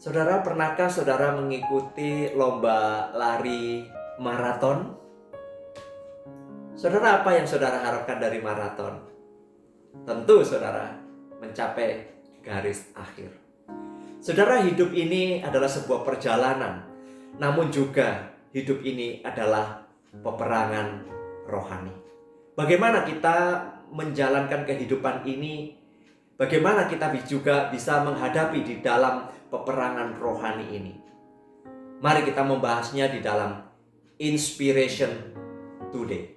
Saudara, pernahkah saudara mengikuti lomba lari maraton? Saudara, apa yang saudara harapkan dari maraton? Tentu saudara mencapai garis akhir. Saudara, hidup ini adalah sebuah perjalanan, namun juga hidup ini adalah peperangan rohani. Bagaimana kita menjalankan kehidupan ini? Bagaimana kita juga bisa menghadapi di dalam peperangan rohani ini? Mari kita membahasnya di dalam Inspiration Today.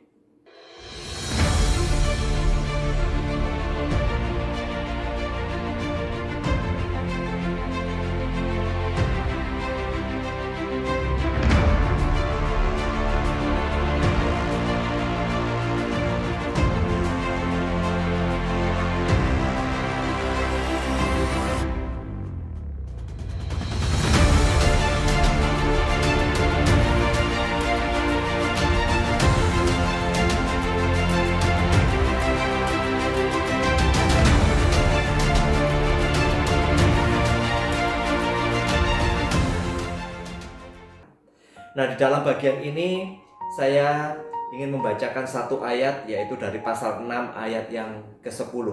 Nah, di dalam bagian ini saya ingin membacakan satu ayat, yaitu dari pasal 6 ayat yang ke-10.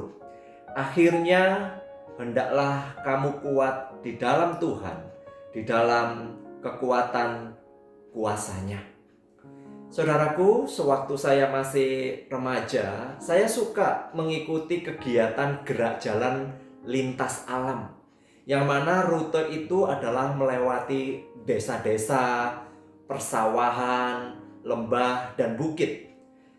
Akhirnya hendaklah kamu kuat di dalam Tuhan, di dalam kekuatan kuasanya. Saudaraku, sewaktu saya masih remaja, saya suka mengikuti kegiatan gerak jalan lintas alam, yang mana rute itu adalah melewati desa-desa, persawahan, lembah, dan bukit.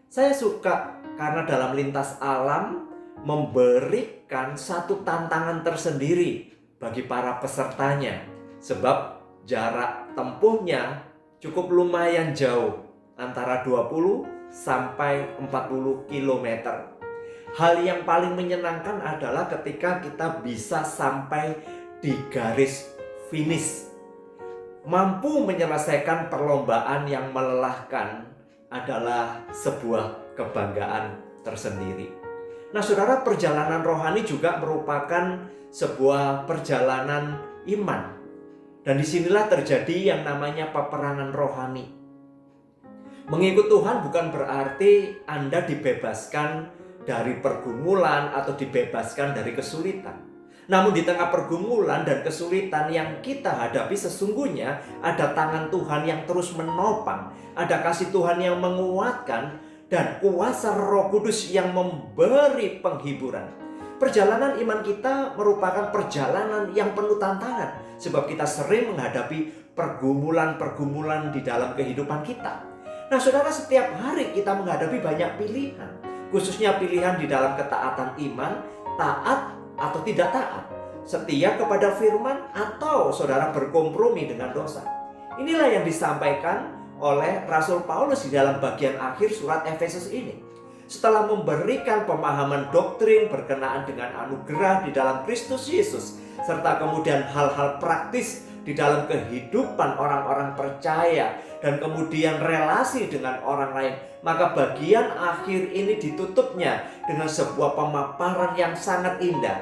Saya suka karena dalam lintas alam memberikan satu tantangan tersendiri bagi para pesertanya, sebab jarak tempuhnya cukup lumayan jauh, antara 20 sampai 40 km. Hal yang paling menyenangkan adalah ketika kita bisa sampai di garis finish. Mampu menyelesaikan perlombaan yang melelahkan adalah sebuah kebanggaan tersendiri. Nah, saudara, perjalanan rohani juga merupakan sebuah perjalanan iman. Dan disinilah terjadi yang namanya peperangan rohani. Mengikut Tuhan bukan berarti Anda dibebaskan dari pergumulan atau dibebaskan dari kesulitan. Namun di tengah pergumulan dan kesulitan yang kita hadapi, sesungguhnya ada tangan Tuhan yang terus menopang, ada kasih Tuhan yang menguatkan, dan kuasa Roh Kudus yang memberi penghiburan. Perjalanan iman kita merupakan perjalanan yang penuh tantangan, sebab kita sering menghadapi pergumulan-pergumulan di dalam kehidupan kita. Nah, saudara, setiap hari kita menghadapi banyak pilihan, khususnya pilihan di dalam ketaatan iman, taat atau tidak taat, setia kepada firman, atau saudara berkompromi dengan dosa. Inilah yang disampaikan oleh Rasul Paulus di dalam bagian akhir surat Efesus ini. Setelah memberikan pemahaman doktrin berkenaan dengan anugerah di dalam Kristus Yesus, serta kemudian hal-hal praktis di dalam kehidupan orang-orang percaya, dan kemudian relasi dengan orang lain, maka bagian akhir ini ditutupnya dengan sebuah pemaparan yang sangat indah.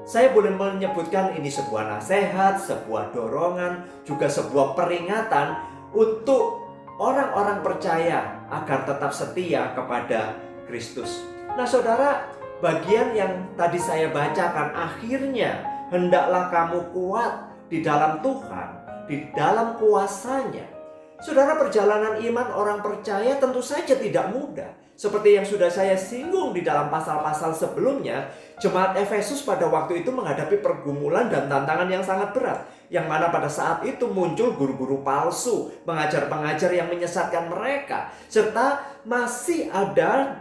Saya boleh menyebutkan ini sebuah nasihat, sebuah dorongan, juga sebuah peringatan untuk orang-orang percaya agar tetap setia kepada Kristus. Nah, saudara, bagian yang tadi saya bacakan, akhirnya hendaklah kamu kuat di dalam Tuhan, di dalam kuasanya. Saudara, perjalanan iman orang percaya tentu saja tidak mudah. Seperti yang sudah saya singgung di dalam pasal-pasal sebelumnya, jemaat Efesus pada waktu itu menghadapi pergumulan dan tantangan yang sangat berat. Yang mana pada saat itu muncul guru-guru palsu, pengajar-pengajar yang menyesatkan mereka. Serta masih ada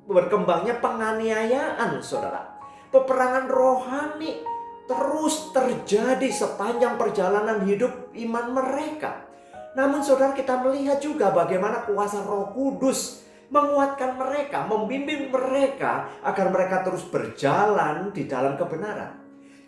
berkembangnya penganiayaan, saudara. Peperangan rohani terus terjadi sepanjang perjalanan hidup iman mereka. Namun saudara, kita melihat juga bagaimana kuasa Roh Kudus menguatkan mereka, membimbing mereka agar mereka terus berjalan di dalam kebenaran.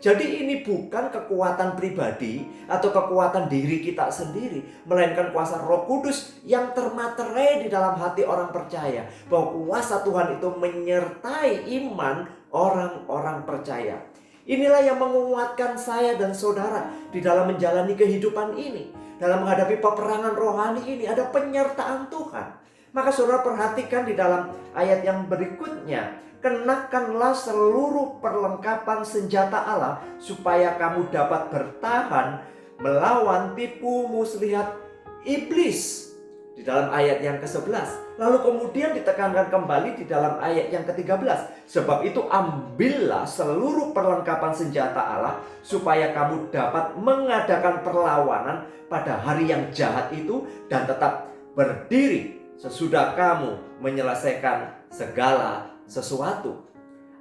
Jadi ini bukan kekuatan pribadi atau kekuatan diri kita sendiri, melainkan kuasa Roh Kudus yang termaterai di dalam hati orang percaya, bahwa kuasa Tuhan itu menyertai iman orang-orang percaya. Inilah yang menguatkan saya dan saudara di dalam menjalani kehidupan ini. Dalam menghadapi peperangan rohani ini ada penyertaan Tuhan. Maka saudara perhatikan di dalam ayat yang berikutnya. Kenakanlah seluruh perlengkapan senjata Allah supaya kamu dapat bertahan melawan tipu muslihat iblis. Di dalam ayat yang ke-11. Lalu kemudian ditekankan kembali di dalam ayat yang ke-13. Sebab itu ambillah seluruh perlengkapan senjata Allah supaya kamu dapat mengadakan perlawanan pada hari yang jahat itu dan tetap berdiri sesudah kamu menyelesaikan segala sesuatu.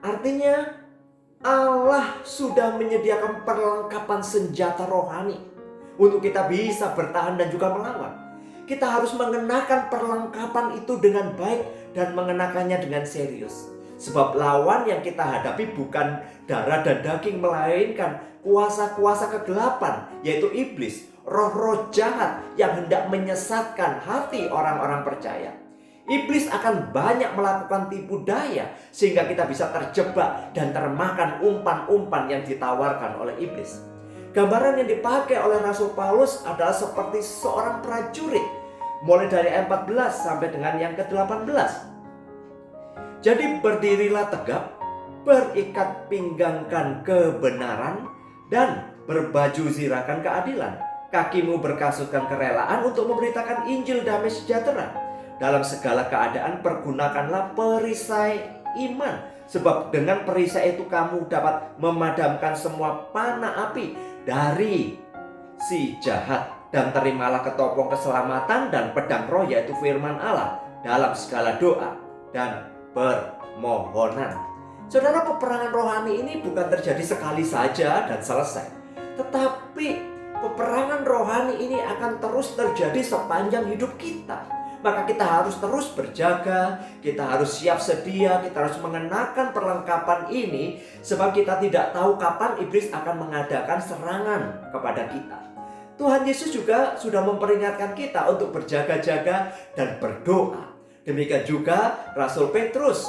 Artinya Allah sudah menyediakan perlengkapan senjata rohani untuk kita bisa bertahan dan juga melawan. Kita harus mengenakan perlengkapan itu dengan baik dan mengenakannya dengan serius. Sebab lawan yang kita hadapi bukan darah dan daging, melainkan kuasa-kuasa kegelapan, yaitu iblis, roh-roh jahat yang hendak menyesatkan hati orang-orang percaya. Iblis akan banyak melakukan tipu daya sehingga kita bisa terjebak dan termakan umpan-umpan yang ditawarkan oleh iblis. Gambaran yang dipakai oleh Rasul Paulus adalah seperti seorang prajurit, mulai dari ayat 14 sampai dengan yang ke-18. Jadi berdirilah tegap, berikat pinggangkan kebenaran, dan berbaju zirahkan keadilan. Kakimu berkasutkan kerelaan untuk memberitakan Injil damai sejahtera. Dalam segala keadaan pergunakanlah perisai iman, sebab dengan perisai itu kamu dapat memadamkan semua panah api dari si jahat. Dan terimalah ketopong keselamatan dan pedang roh, yaitu firman Allah, dalam segala doa dan permohonan. Saudara, peperangan rohani ini bukan terjadi sekali saja dan selesai, tetapi peperangan rohani ini akan terus terjadi sepanjang hidup kita. Maka kita harus terus berjaga, kita harus siap sedia, kita harus mengenakan perlengkapan ini, sebab kita tidak tahu kapan iblis akan mengadakan serangan kepada kita. Tuhan Yesus juga sudah memperingatkan kita untuk berjaga-jaga dan berdoa. Demikian juga Rasul Petrus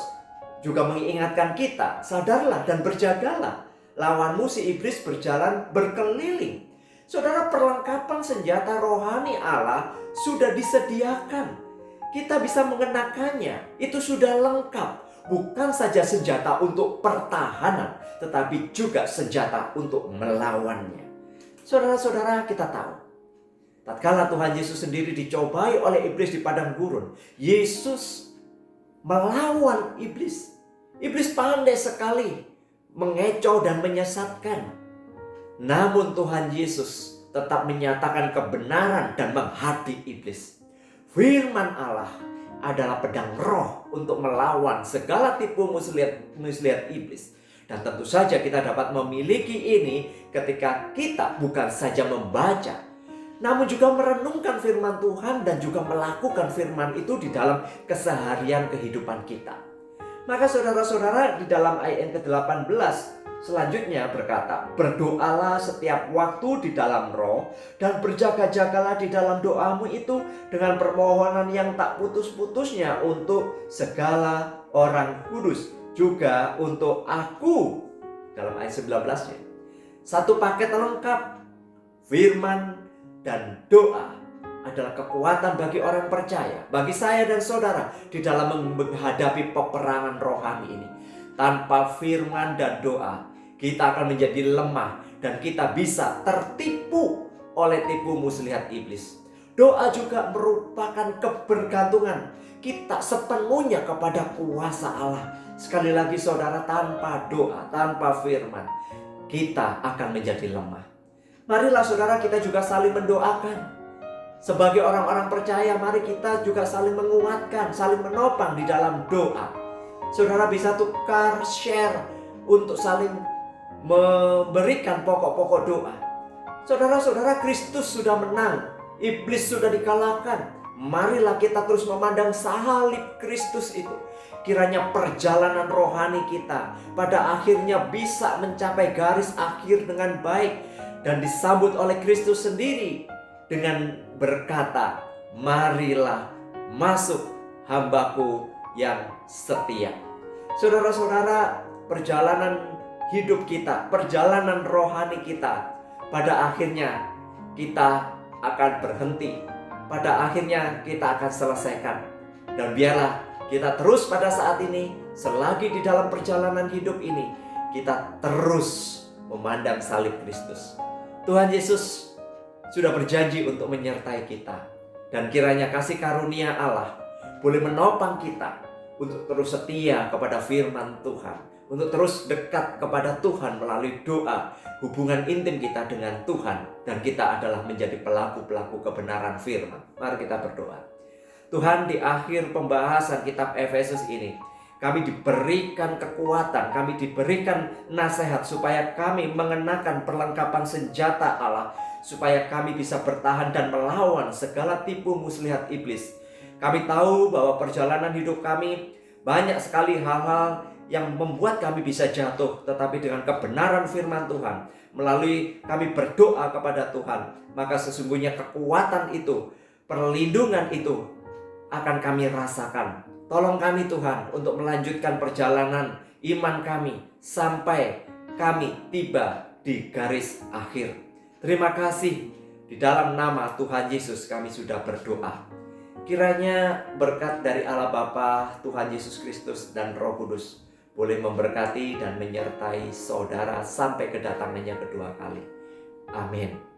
juga mengingatkan kita, sadarlah dan berjagalah. Lawanmu si iblis berjalan berkeliling. Saudara, perlengkapan senjata rohani Allah sudah disediakan. Kita bisa mengenakannya, itu sudah lengkap. Bukan saja senjata untuk pertahanan, tetapi juga senjata untuk melawannya. Saudara-saudara, kita tahu, tatkala Tuhan Yesus sendiri dicobai oleh iblis di padang gurun, Yesus melawan iblis. Iblis pandai sekali mengecoh dan menyesatkan. Namun Tuhan Yesus tetap menyatakan kebenaran dan menghadapi iblis. Firman Allah adalah pedang roh untuk melawan segala tipu muslihat iblis. Dan tentu saja kita dapat memiliki ini ketika kita bukan saja membaca, namun juga merenungkan firman Tuhan dan juga melakukan firman itu di dalam keseharian kehidupan kita. Maka saudara-saudara, di dalam ayat yang ke-18 selanjutnya berkata, berdoalah setiap waktu di dalam roh dan berjaga-jagalah di dalam doamu itu dengan permohonan yang tak putus-putusnya untuk segala orang kudus, juga untuk aku. Dalam ayat 19-nya, satu paket lengkap, firman dan doa adalah kekuatan bagi orang percaya, bagi saya dan saudara di dalam menghadapi peperangan rohani ini. Tanpa firman dan doa, kita akan menjadi lemah dan kita bisa tertipu oleh tipu muslihat iblis. Doa juga merupakan kebergantungan kita sepenuhnya kepada kuasa Allah. Sekali lagi saudara, tanpa doa, tanpa firman, kita akan menjadi lemah. Marilah saudara, kita juga saling mendoakan. Sebagai orang-orang percaya, mari kita juga saling menguatkan, saling menopang di dalam doa. Saudara bisa tukar, share untuk saling memberikan pokok-pokok doa. Saudara-saudara, Kristus sudah menang, iblis sudah dikalahkan. Marilah kita terus memandang salib Kristus itu. Kiranya perjalanan rohani kita pada akhirnya bisa mencapai garis akhir dengan baik dan disambut oleh Kristus sendiri dengan berkata, marilah masuk hambaku yang setia. Saudara-saudara, perjalanan hidup kita, perjalanan rohani kita, pada akhirnya kita akan berhenti. Pada akhirnya kita akan selesaikan. Dan biarlah kita terus pada saat ini, selagi di dalam perjalanan hidup ini, kita terus memandang salib Kristus. Tuhan Yesus sudah berjanji untuk menyertai kita. Dan kiranya kasih karunia Allah boleh menopang kita untuk terus setia kepada firman Tuhan, untuk terus dekat kepada Tuhan melalui doa, hubungan intim kita dengan Tuhan, dan kita adalah menjadi pelaku-pelaku kebenaran firman. Mari kita berdoa. Tuhan, di akhir pembahasan kitab Efesus ini, kami diberikan kekuatan, kami diberikan nasihat supaya kami mengenakan perlengkapan senjata Allah, supaya kami bisa bertahan dan melawan segala tipu muslihat iblis. Kami tahu bahwa perjalanan hidup kami banyak sekali hal-hal yang membuat kami bisa jatuh, tetapi dengan kebenaran firman Tuhan, melalui kami berdoa kepada Tuhan, maka sesungguhnya kekuatan itu, perlindungan itu akan kami rasakan. Tolong kami Tuhan untuk melanjutkan perjalanan iman kami sampai kami tiba di garis akhir. Terima kasih, di dalam nama Tuhan Yesus kami sudah berdoa. Kiranya berkat dari Allah Bapa, Tuhan Yesus Kristus, dan Roh Kudus boleh memberkati dan menyertai saudara sampai kedatangannya kedua kali. Amin.